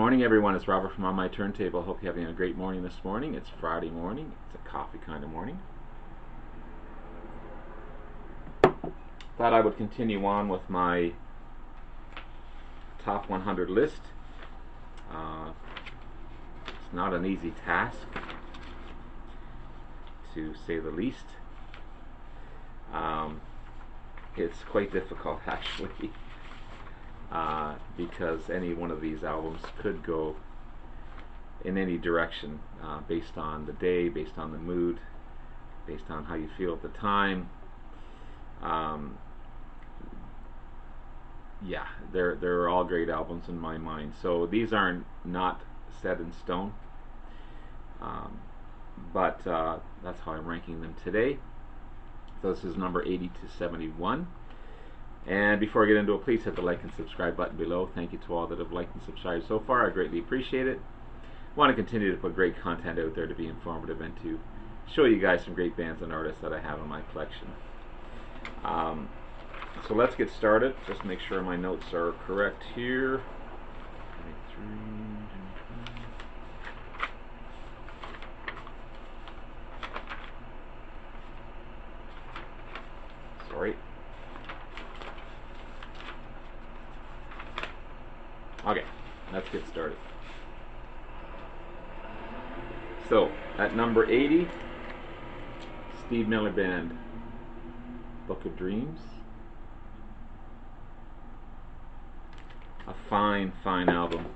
morning, everyone. It's Robert from On My Turntable. Hope you're having a great morning this morning. It's Friday morning. It's a coffee kind of morning. Thought I would continue on with my top 100 list. It's not an easy task, to say the least. It's quite difficult, actually. Because any one of these albums could go in any direction, based on the day, based on the mood, based on how you feel at the time. Yeah, they're all great albums in my mind. So these are not set in stone, but that's how I'm ranking them today. So this is number 80 to 71. And before I get into it, please hit the like and subscribe button below. Thank you to all that have liked and subscribed so far. I greatly appreciate it. I want to continue to put great content out there to be informative and to show you guys some great bands and artists that I have in my collection. So let's get started. Just make sure my notes are correct here. Sorry. Okay, let's get started. So, at number 80, Steve Miller Band, Book of Dreams. A fine album.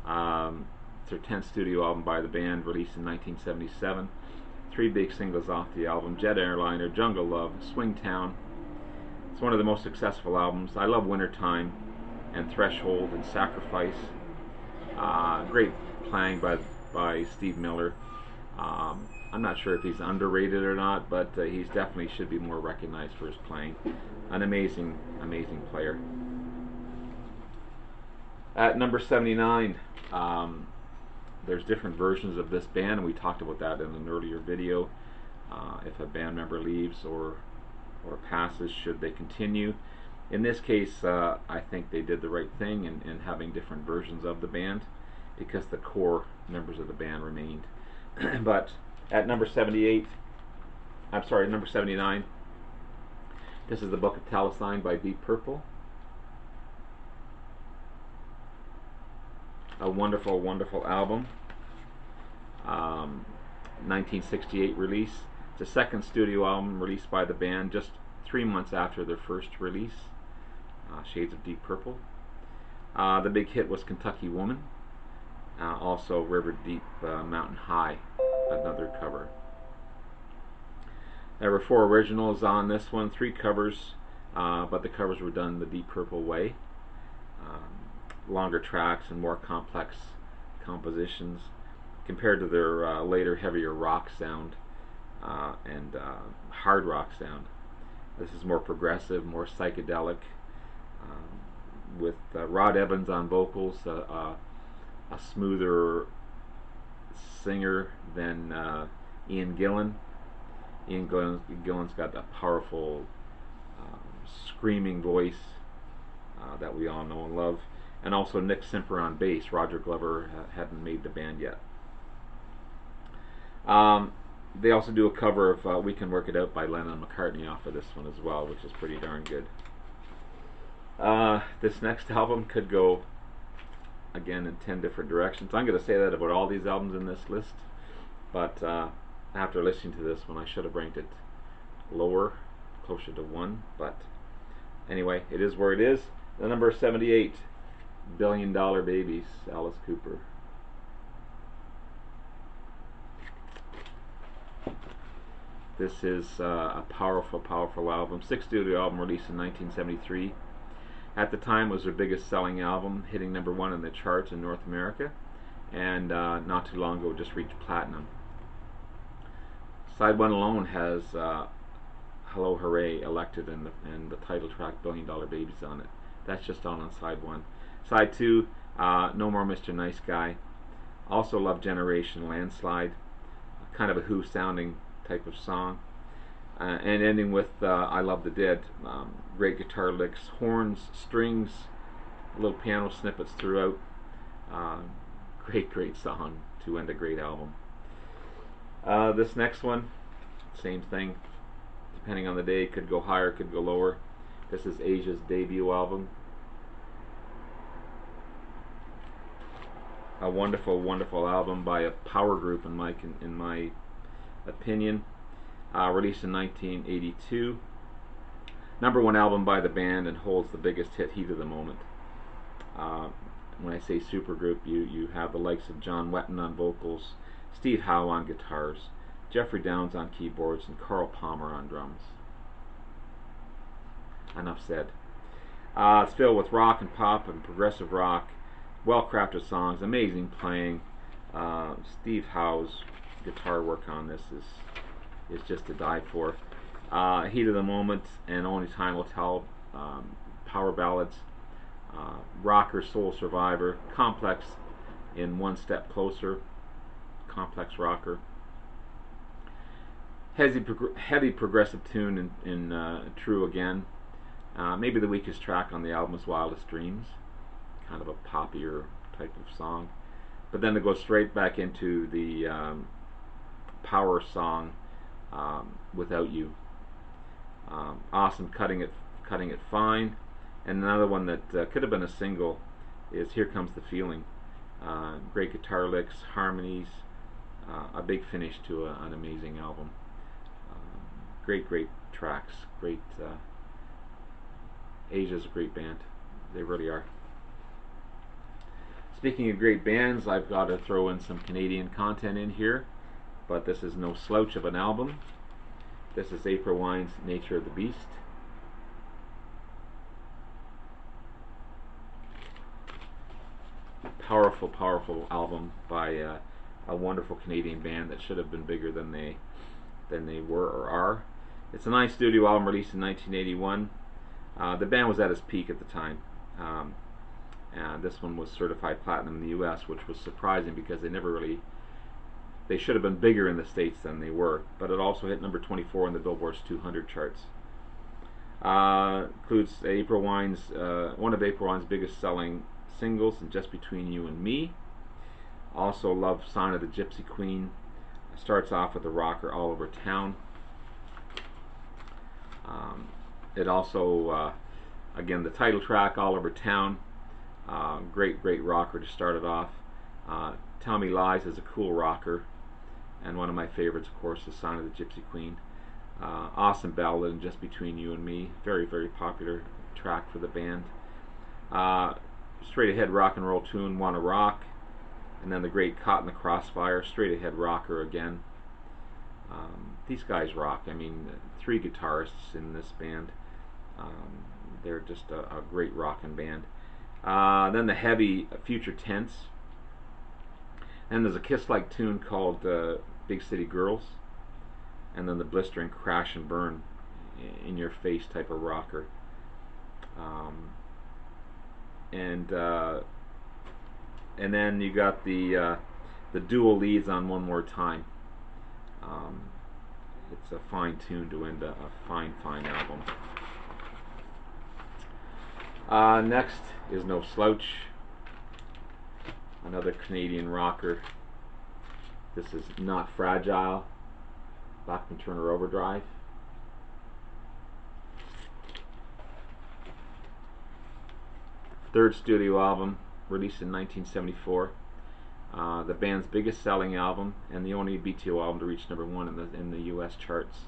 It's their 10th studio album by the band, released in 1977. 3 big singles off the album: Jet Airliner, Jungle Love, Swing Town. It's one of the most successful albums. I love Wintertime and Threshold and Sacrifice. Great playing by Steve Miller. I'm not sure if he's underrated or not, but he's definitely should be more recognized for his playing. An amazing player. At number 79, there's different versions of this band, and we talked about that in an earlier video. If a band member leaves or passes, should they continue? In this case, I think they did the right thing in having different versions of the band, because the core members of the band remained. But at number 79, this is the Book of Talissine by Deep Purple. A wonderful album. 1968 release. It's a second studio album released by the band just 3 months after their first release, Shades of Deep Purple. The big hit was Kentucky Woman. Also River Deep, Mountain High, another cover. There were 4 originals on this one, 3 covers, but the covers were done the Deep Purple way. Longer tracks and more complex compositions compared to their later heavier rock sound and hard rock sound. This is more progressive, more psychedelic, with Rod Evans on vocals, a smoother singer than Ian Gillan. Ian Gillan's got a powerful screaming voice that we all know and love. And also Nick Simper on bass. Roger Glover hadn't made the band yet. They also do a cover of We Can Work It Out by Lennon and McCartney off of this one as well, which is pretty darn good. This next album could go, again, in 10 different directions. I'm going to say that about all these albums in this list, but after listening to this one, I should have ranked it lower, closer to 1, but anyway, it is where it is. The number 78, Billion Dollar Babies, Alice Cooper. This is a powerful album. 6th studio album released in 1973. At the time, it was their biggest selling album, hitting number 1 in the charts in North America, and not too long ago just reached platinum. Side 1 alone has Hello Hooray elected and the title track Billion Dollar Babies on it. That's just on side 1. Side 2, No More Mr. Nice Guy. Also Love Generation, Landslide. Kind of a Who sounding type of song. And ending with I Love the Dead. Great guitar licks, horns, strings, little piano snippets throughout. Great song to end a great album. This next one, same thing. Depending on the day, could go higher, could go lower. This is Asia's debut album. A wonderful album by a power group in my opinion. Released in 1982. #1 album by the band and holds the biggest hit, Heat of the Moment. When I say supergroup, you have the likes of John Wetton on vocals, Steve Howe on guitars, Jeffrey Downes on keyboards, and Carl Palmer on drums. Enough said. It's filled with rock and pop and progressive rock, well-crafted songs, amazing playing. Steve Howe's guitar work on this is just to die for. Heat of the Moment and Only Time Will Tell, power ballads, rocker, soul survivor, complex in One Step Closer, complex rocker, heavy progressive tune in True Again, maybe the weakest track on the album is Wildest Dreams, kind of a poppier type of song, but then it goes straight back into the power song, Without You. Awesome, cutting it fine. And another one that could have been a single is Here Comes the Feeling. Great guitar licks, harmonies, a big finish to an amazing album. Great tracks. Asia's a great band. They really are. Speaking of great bands, I've got to throw in some Canadian content in here, but this is no slouch of an album. This is April Wine's Nature of the Beast. Powerful album by a wonderful Canadian band that should have been bigger than they were or are. It's a nice studio album released in 1981. The band was at its peak at the time, and this one was certified platinum in the U.S., which was surprising because they should have been bigger in the States than they were. But it also hit number 24 in the Billboard's 200 charts. Includes one of April Wine's biggest selling singles, and Just Between You and Me. Also Love, Sign of the Gypsy Queen. Starts off with a rocker, All Over Town. It also, again, the title track, All Over Town. Great rocker to start it off. Tell Me Lies is a cool rocker, and one of my favorites, of course, is Sign of the Gypsy Queen. Awesome ballad, and Just Between You and Me. Very popular track for the band. Straight ahead rock and roll tune, Wanna Rock, and then the great Caught in the Crossfire, straight ahead rocker again. These guys rock. I mean, 3 guitarists in this band. They're just a great rockin' band. Then the heavy Future Tense. And there's a Kiss-like tune called Big City Girls. And then the blistering Crash and Burn, in your face type of rocker. And then you got the dual leads on One More Time. It's a fine tune to end a fine album. Next is No Slouch, another Canadian rocker. This is Not Fragile, Bachman Turner Overdrive. Third studio album, released in 1974. The band's biggest selling album and the only BTO album to reach #1 in the U.S. charts.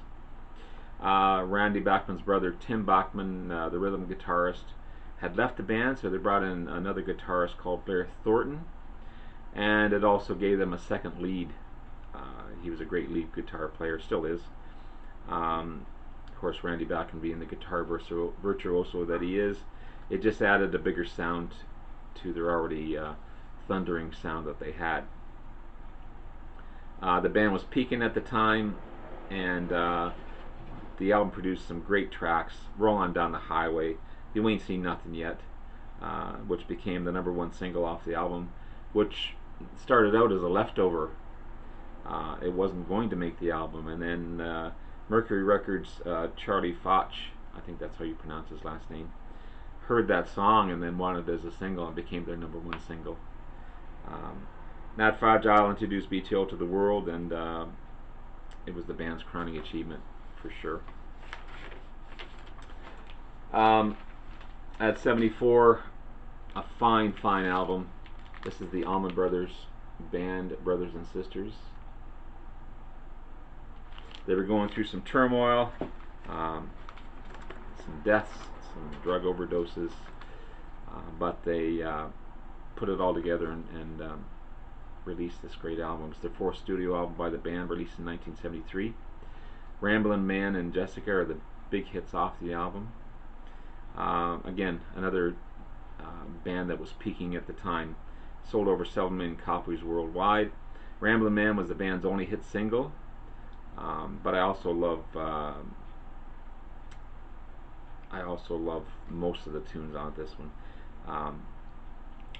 Randy Bachman's brother Tim Bachman, the rhythm guitarist, had left the band, so they brought in another guitarist called Blair Thornton, and it also gave them a second lead. He was a great lead guitar player, still is. Of course, Randy Bachman being the guitar virtuoso that he is, it just added a bigger sound to their already thundering sound that they had. The band was peaking at the time, and the album produced some great tracks. Roll On Down the Highway, You Ain't Seen Nothing Yet, which became the #1 single off the album, which started out as a leftover. It wasn't going to make the album, and then Mercury Records' Charlie Foch, I think that's how you pronounce his last name, heard that song and then wanted it as a single and became their #1 single. Not Fragile introduced BTO to the world, and it was the band's crowning achievement for sure. At 74, a fine album. This is the Allman Brothers Band, Brothers and Sisters. They were going through some turmoil, some deaths, some drug overdoses, but they put it all together and released this great album. It's their fourth studio album by the band, released in 1973. Ramblin' Man and Jessica are the big hits off the album. Again, another band that was peaking at the time. Sold over 7 million copies worldwide. Ramblin' Man was the band's only hit single, but I also love most of the tunes on this one.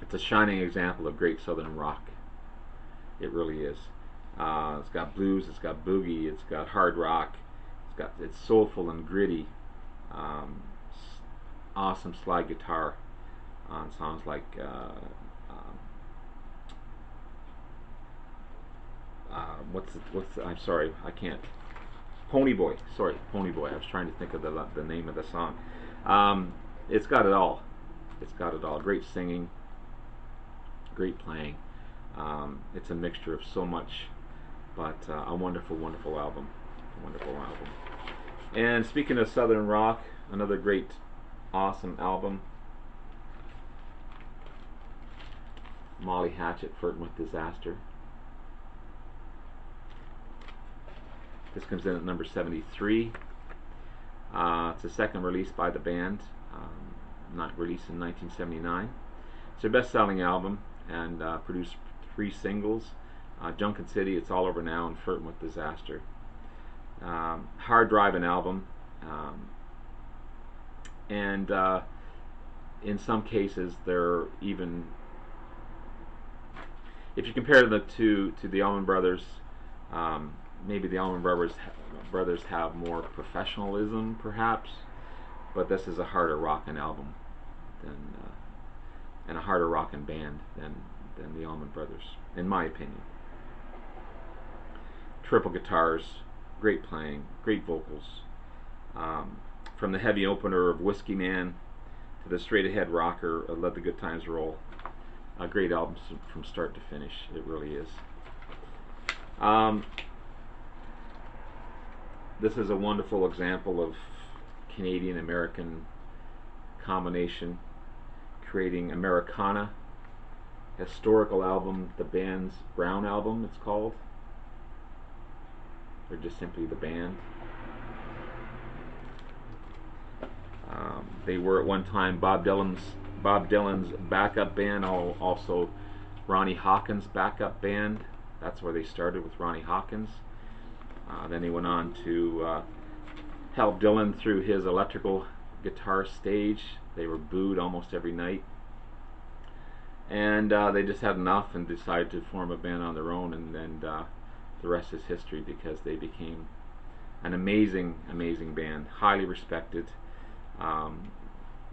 It's a shining example of great Southern rock. It really is. It's got blues, it's got boogie, it's got hard rock, it's soulful and gritty. Awesome slide guitar on songs like I'm sorry, I can't. Pony Boy. Sorry, Pony Boy. I was trying to think of the name of the song. It's got it all. It's got it all. Great singing, great playing. It's a mixture of so much, but a wonderful, wonderful album. Wonderful album. And speaking of Southern rock, another great, awesome album. Molly Hatchet, Flirting with Disaster. This comes in at number 73. It's the second release by the band, not released in 1979. It's their best-selling album and produced 3 singles. Junkin City, It's All Over Now, and Flirting with Disaster. Hard-driving album, and in some cases they're even, if you compare the two to the Allman Brothers, maybe the Allman Brothers have more professionalism, perhaps, but this is a harder rockin' album and a harder rockin' band than the Allman Brothers, in my opinion. Triple guitars, great playing, great vocals. From the heavy opener of Whiskey Man to the straight-ahead rocker, Let the Good Times Roll. A great album from start to finish. It really is. This is a wonderful example of Canadian-American combination, creating Americana, historical album, the band's Brown album, it's called. Or just simply the band. They were at one time Bob Dylan's backup band, also Ronnie Hawkins' backup band. That's where they started, with Ronnie Hawkins. Then they went on to help Dylan through his electrical guitar stage. They were booed almost every night. And they just had enough and decided to form a band on their own, and the rest is history, because they became an amazing, amazing band, highly respected.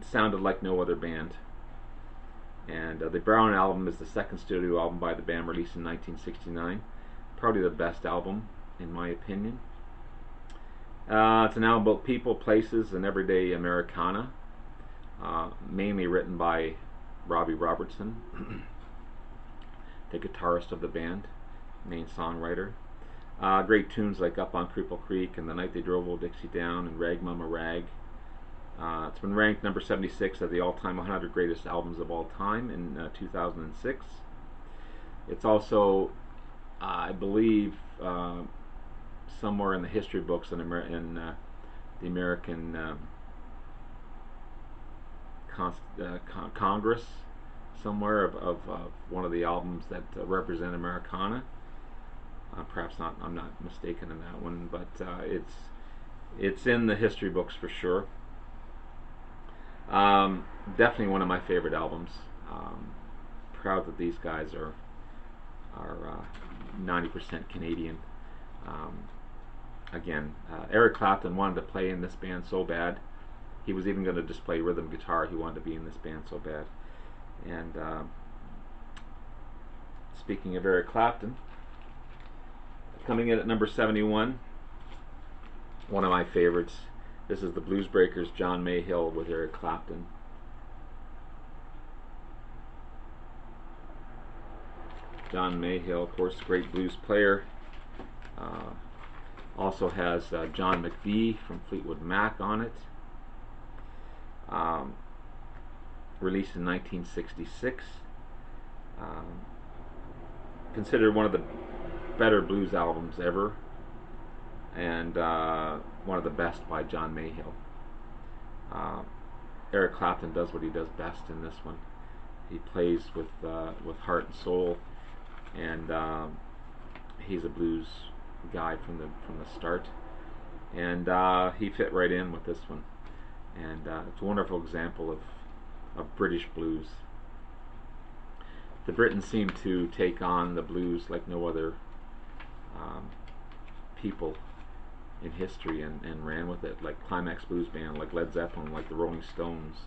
Sounded like no other band. And the Brown album is the second studio album by the band, released in 1969. Probably the best album, in my opinion. It's an album about people, places, and everyday Americana. Mainly written by Robbie Robertson, the guitarist of the band, main songwriter. Great tunes like Up on Cripple Creek and The Night They Drove Old Dixie Down and Rag Mama Rag. It's been ranked number 76 of the all-time 100 greatest albums of all time in 2006. It's also, I believe, somewhere in the history books in the American Congress, somewhere, of one of the albums that represent Americana. Perhaps not. I'm not mistaken in that one, but it's in the history books for sure. Definitely one of my favorite albums. Proud that these guys are 90% Canadian. Again, Eric Clapton wanted to play in this band so bad. He was even going to just play rhythm guitar. He wanted to be in this band so bad. And Speaking of Eric Clapton, coming in at number 71, one of my favorites. This is the Blues Breakers, John Mayhill with Eric Clapton. John Mayhill, of course, great blues player. Also has John McVie from Fleetwood Mac on it. Released in 1966. Considered one of the better blues albums ever, and one of the best by John Mayhill. Eric Clapton does what he does best in this one. He plays with heart and soul, and he's a blues guy from the start, and he fit right in with this one, and it's a wonderful example of British blues. The Britons seem to take on the blues like no other people in history, and ran with it, like Climax Blues Band, like Led Zeppelin, like the Rolling Stones.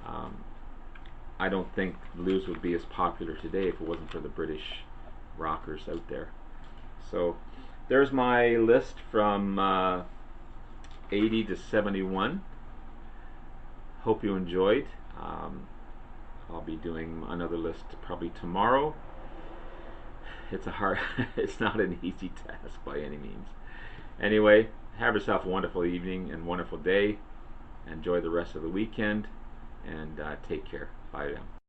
I don't think blues would be as popular today if it wasn't for the British rockers out there. So there's my list from 80 to 71. Hope you enjoyed. I'll be doing another list probably tomorrow. It's not an easy task by any means. Anyway, have yourself a wonderful evening and wonderful day. Enjoy the rest of the weekend, and take care. Bye now.